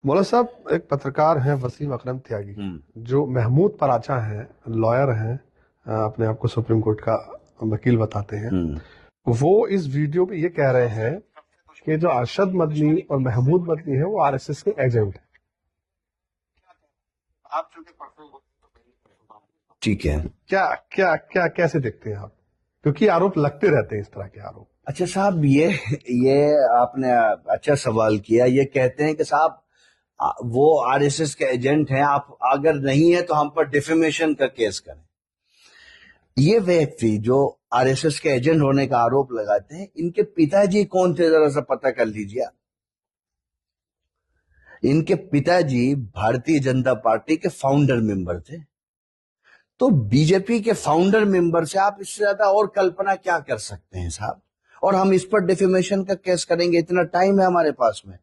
मौलाना साहब एक पत्रकार हैं वसीम अकरम त्यागी, जो महमूद पराचा हैं, लॉयर हैं, अपने आप को सुप्रीम कोर्ट का वकील बताते हैं। वो इस वीडियो में ये कह रहे हैं कि जो अरशद मदनी और महमूद मदनी है वो आरएसएस के एजेंट हैं। ठीक है। क्या क्या क्या कैसे देखते हैं आप? क्योंकि आरोप लगते रहते हैं, इस तरह के आरोप। अच्छा साहब, ये आपने अच्छा सवाल किया। ये कहते हैं कि साहब वो आरएसएस के एजेंट हैं, आप अगर नहीं है तो हम पर डिफेमेशन का केस करें। ये व्यक्ति जो आरएसएस के एजेंट होने का आरोप लगाते हैं, इनके पिताजी कौन थे जरा सा पता कर लीजिए। इनके पिताजी भारतीय जनता पार्टी के फाउंडर मेंबर थे। तो बीजेपी के फाउंडर मेंबर से आप इससे ज्यादा और कल्पना क्या कर सकते हैं साहब? और हम इस पर डिफेमेशन का केस करेंगे, इतना टाइम है हमारे पास में।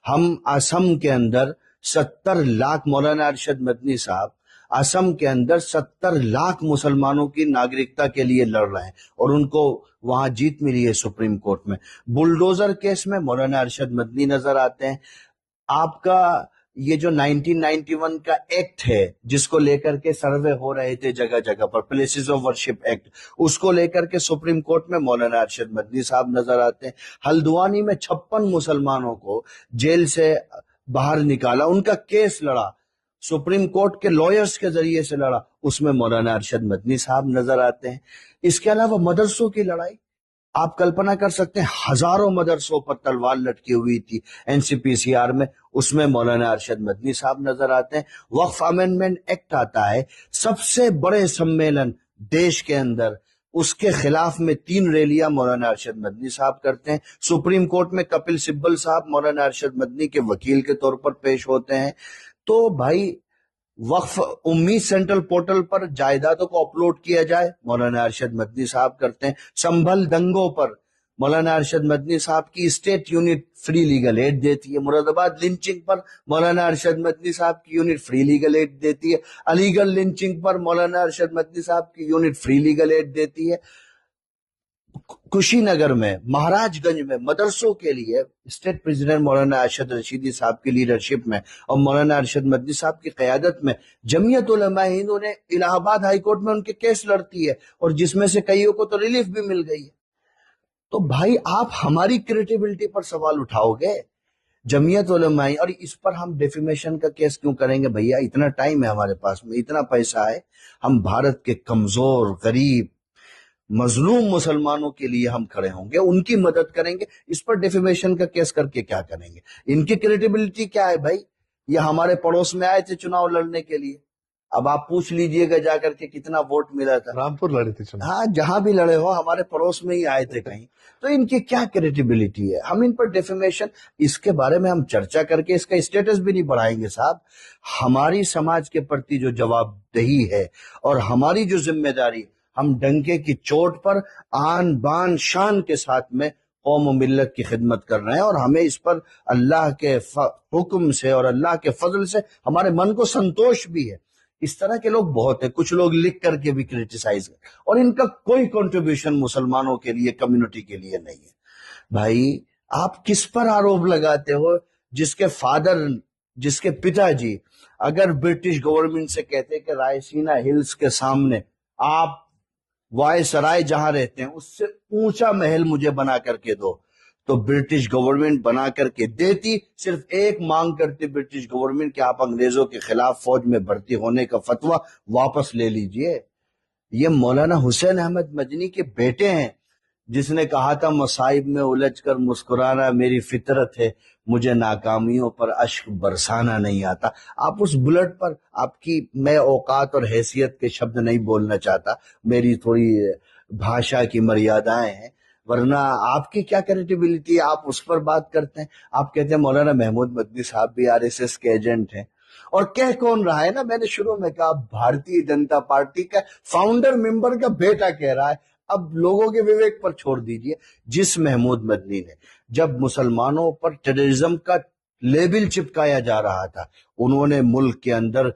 हम असम के अंदर 70 लाख, मौलाना अरशद मदनी साहब असम के अंदर 70 लाख मुसलमानों की नागरिकता के लिए लड़ रहे हैं और उनको वहां जीत मिली है सुप्रीम कोर्ट में। बुलडोजर केस में मौलाना अरशद मदनी नजर आते हैं। आपका ये जो 1991 का एक्ट है जिसको लेकर के सर्वे हो रहे थे जगह जगह पर, प्लेसेस ऑफ वर्शिप एक्ट, उसको लेकर के सुप्रीम कोर्ट में मौलाना अरशद मदनी साहब नजर आते हैं। हल्द्वानी में 56 मुसलमानों को जेल से बाहर निकाला, उनका केस लड़ा, सुप्रीम कोर्ट के लॉयर्स के जरिए से लड़ा, उसमें मौलाना अरशद मदनी साहब नजर आते हैं। इसके अलावा मदरसों की लड़ाई आप कल्पना कर सकते हैं, हजारों मदरसों पर तलवार लटकी हुई थी एनसीपीसीआर में, उसमें मौलाना अरशद मदनी साहब नजर आते हैं। वक्फ अमेंडमेंट एक्ट आता है, सबसे बड़े सम्मेलन देश के अंदर, उसके खिलाफ में 3 रैलियां मौलाना अरशद मदनी साहब करते हैं। सुप्रीम कोर्ट में कपिल सिब्बल साहब मौलाना अरशद मदनी के वकील के तौर पर पेश होते हैं। तो भाई, वक्फ उम्मीद सेंट्रल पोर्टल पर जायदादों को अपलोड किया जाए, मौलाना अरशद मदनी साहब करते हैं। संभल दंगों पर मौलाना अरशद मदनी साहब की state unit free legal aid देती है। मुरादाबाद लिंचिंग पर मौलाना अरशद मदनी साहब की यूनिट फ्री लीगल एड देती है। अलीगढ़ लिंचिंग पर मौलाना अरशद मदनी साहब की यूनिट फ्री लीगल एड देती है। कुशीनगर में, महाराजगंज में मदरसों के लिए स्टेट प्रेसिडेंट मौलाना अरशद रशीदी साहब की लीडरशिप में और मौलाना अरशद मदनी साहब की क़यादत में जमीयत उलमा हिंद ने इलाहाबाद हाई कोर्ट में उनके केस लड़ती है और जिसमें से कईयों को तो रिलीफ भी मिल गई है। तो भाई, आप हमारी क्रेडिबिलिटी पर सवाल उठाओगे, जमीयत उलमा हिंद, और इस पर हम डिफेमेशन का केस क्यों करेंगे भैया? इतना टाइम है हमारे पास में, इतना पैसा है, हम भारत के कमजोर, गरीब, मजलूम मुसलमानों के लिए हम खड़े होंगे, उनकी मदद करेंगे। इस पर डिफेमेशन का केस करके क्या करेंगे? इनकी क्रेडिबिलिटी क्या है भाई? ये हमारे पड़ोस में आए थे चुनाव लड़ने के लिए, अब आप पूछ लीजिएगा जाकर के कितना वोट मिला था। रामपुर लड़े थे चुनाव। हाँ, जहां भी लड़े हो, हमारे पड़ोस में ही आए थे कहीं। तो इनकी क्या क्रेडिबिलिटी है? हम इन पर डिफेमेशन, इसके बारे में हम चर्चा करके इसका स्टेटस भी नहीं बढ़ाएंगे साहब। हमारी समाज के प्रति जो जवाबदेही है और हमारी जो जिम्मेदारी, हम डंके की चोट पर आन बान शान के साथ में कौम और मिल्लत की खिदमत कर रहे हैं और हमें इस पर अल्लाह के हुक्म से और अल्लाह के फजल से हमारे मन को संतोष भी है। इस तरह के लोग बहुत है, कुछ लोग लिख करके भी क्रिटिसाइज कर, और इनका कोई कंट्रीब्यूशन मुसलमानों के लिए, कम्युनिटी के लिए नहीं है। भाई, आप किस पर आरोप लगाते हो? जिसके फादर, जिसके पिताजी अगर ब्रिटिश गवर्नमेंट से कहते कि रायसीना हिल्स के सामने आप वायसराय जहां रहते हैं उससे ऊंचा महल मुझे बना करके दो, तो ब्रिटिश गवर्नमेंट बना करके देती। सिर्फ एक मांग करती ब्रिटिश गवर्नमेंट कि आप अंग्रेजों के खिलाफ फौज में भर्ती होने का फतवा वापस ले लीजिए। ये मौलाना हुसैन अहमद मदनी के बेटे हैं, जिसने कहा था मसाइब में उलझकर मुस्कुराना मेरी फितरत है, मुझे नाकामियों पर अश्क बरसाना नहीं आता। आप उस बुलेट पर, आपकी, मैं औकात और हैसियत के शब्द नहीं बोलना चाहता, मेरी थोड़ी भाषा की मर्यादाएं हैं, वरना आपकी क्या क्रेडिबिलिटी है? आप उस पर बात करते हैं। आप कहते हैं मौलाना महमूद मदनी साहब भी आरएसएस के एजेंट हैं, और कह कौन रहा है ना, मैंने शुरू में कहा, भारतीय जनता पार्टी का फाउंडर मेंबर का बेटा कह रहा है। अब लोगों के विवेक पर छोड़ दीजिए। जिस महमूद मदनी ने, जब मुसलमानों पर टेररिज्म का लेबल चिपकाया जा रहा था, उन्होंने मुल्क के अंदर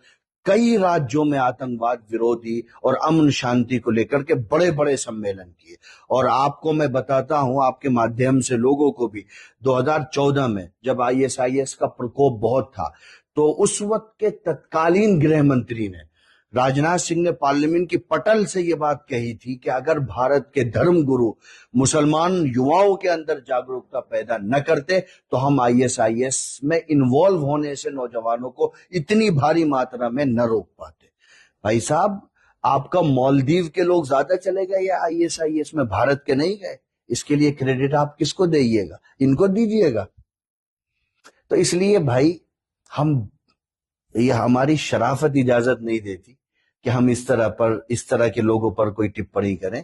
کئی राज्यों में आतंकवाद विरोधी और अमन शांति को लेकर के बड़े बड़े सम्मेलन किए। और आपको मैं बताता हूं, आपके माध्यम से लोगों को भी, 2014 में जब ISIS का प्रकोप बहुत था, तो उस वक्त के तत्कालीन गृह मंत्री ने, राजनाथ सिंह ने, पार्लियामेंट की पटल से ये बात कही थी कि अगर भारत के धर्म गुरु मुसलमान युवाओं के अंदर जागरूकता पैदा न करते तो हम ISIS में इन्वॉल्व होने से नौजवानों को इतनी भारी मात्रा में न रोक पाते। भाई साहब, आपका मालदीव के लोग ज्यादा चले गए या ISIS में, भारत के नहीं गए? इसके लिए क्रेडिट आप किसको दीजिएगा? इनको दीजिएगा। तो इसलिए भाई, ये हमारी शराफत इजाजत नहीं देती कि हम इस तरह के लोगों पर कोई टिप्पणी करें।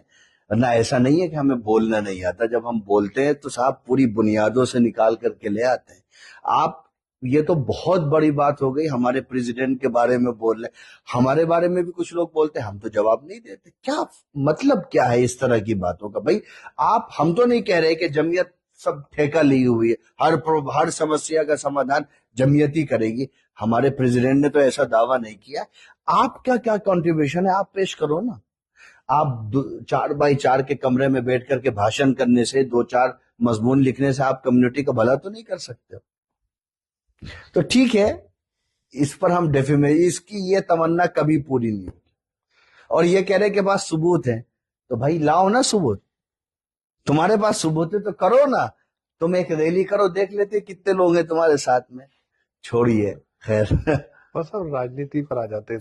ना ऐसा नहीं है कि हमें बोलना नहीं आता, जब हम बोलते हैं तो साहब पूरी बुनियादों से निकाल करके ले आते हैं। आप, ये तो बहुत बड़ी बात हो गई, हमारे प्रेसिडेंट के बारे में बोल रहे, हमारे बारे में भी कुछ लोग बोलते हैं, हम तो जवाब नहीं देते। क्या मतलब क्या है इस तरह की बातों का? भाई आप, हम तो नहीं कह रहे कि जमीयत सब ठेका ली हुई है, हर समस्या का समाधान जमीयती करेगी। हमारे प्रेसिडेंट ने तो ऐसा दावा नहीं किया। आप क्या कंट्रीब्यूशन है, आप पेश करो ना। आप 4x4 के कमरे में बैठ करके भाषण करने से, 2-4 मजमून लिखने से आप कम्युनिटी का भला तो नहीं कर सकते। तो ठीक है, इस पर हम इसकी ये तमन्ना कभी पूरी नहीं होगी। और ये कह रहे के पास सबूत है, तो भाई लाओ ना सबूत। तुम्हारे पास सबूत है तो करो ना। तुम एक रैली करो, देख लेते कितने लोग हैं तुम्हारे साथ में। छोड़िए, खैर। बस अब राजनीति पर आ जाते हैं।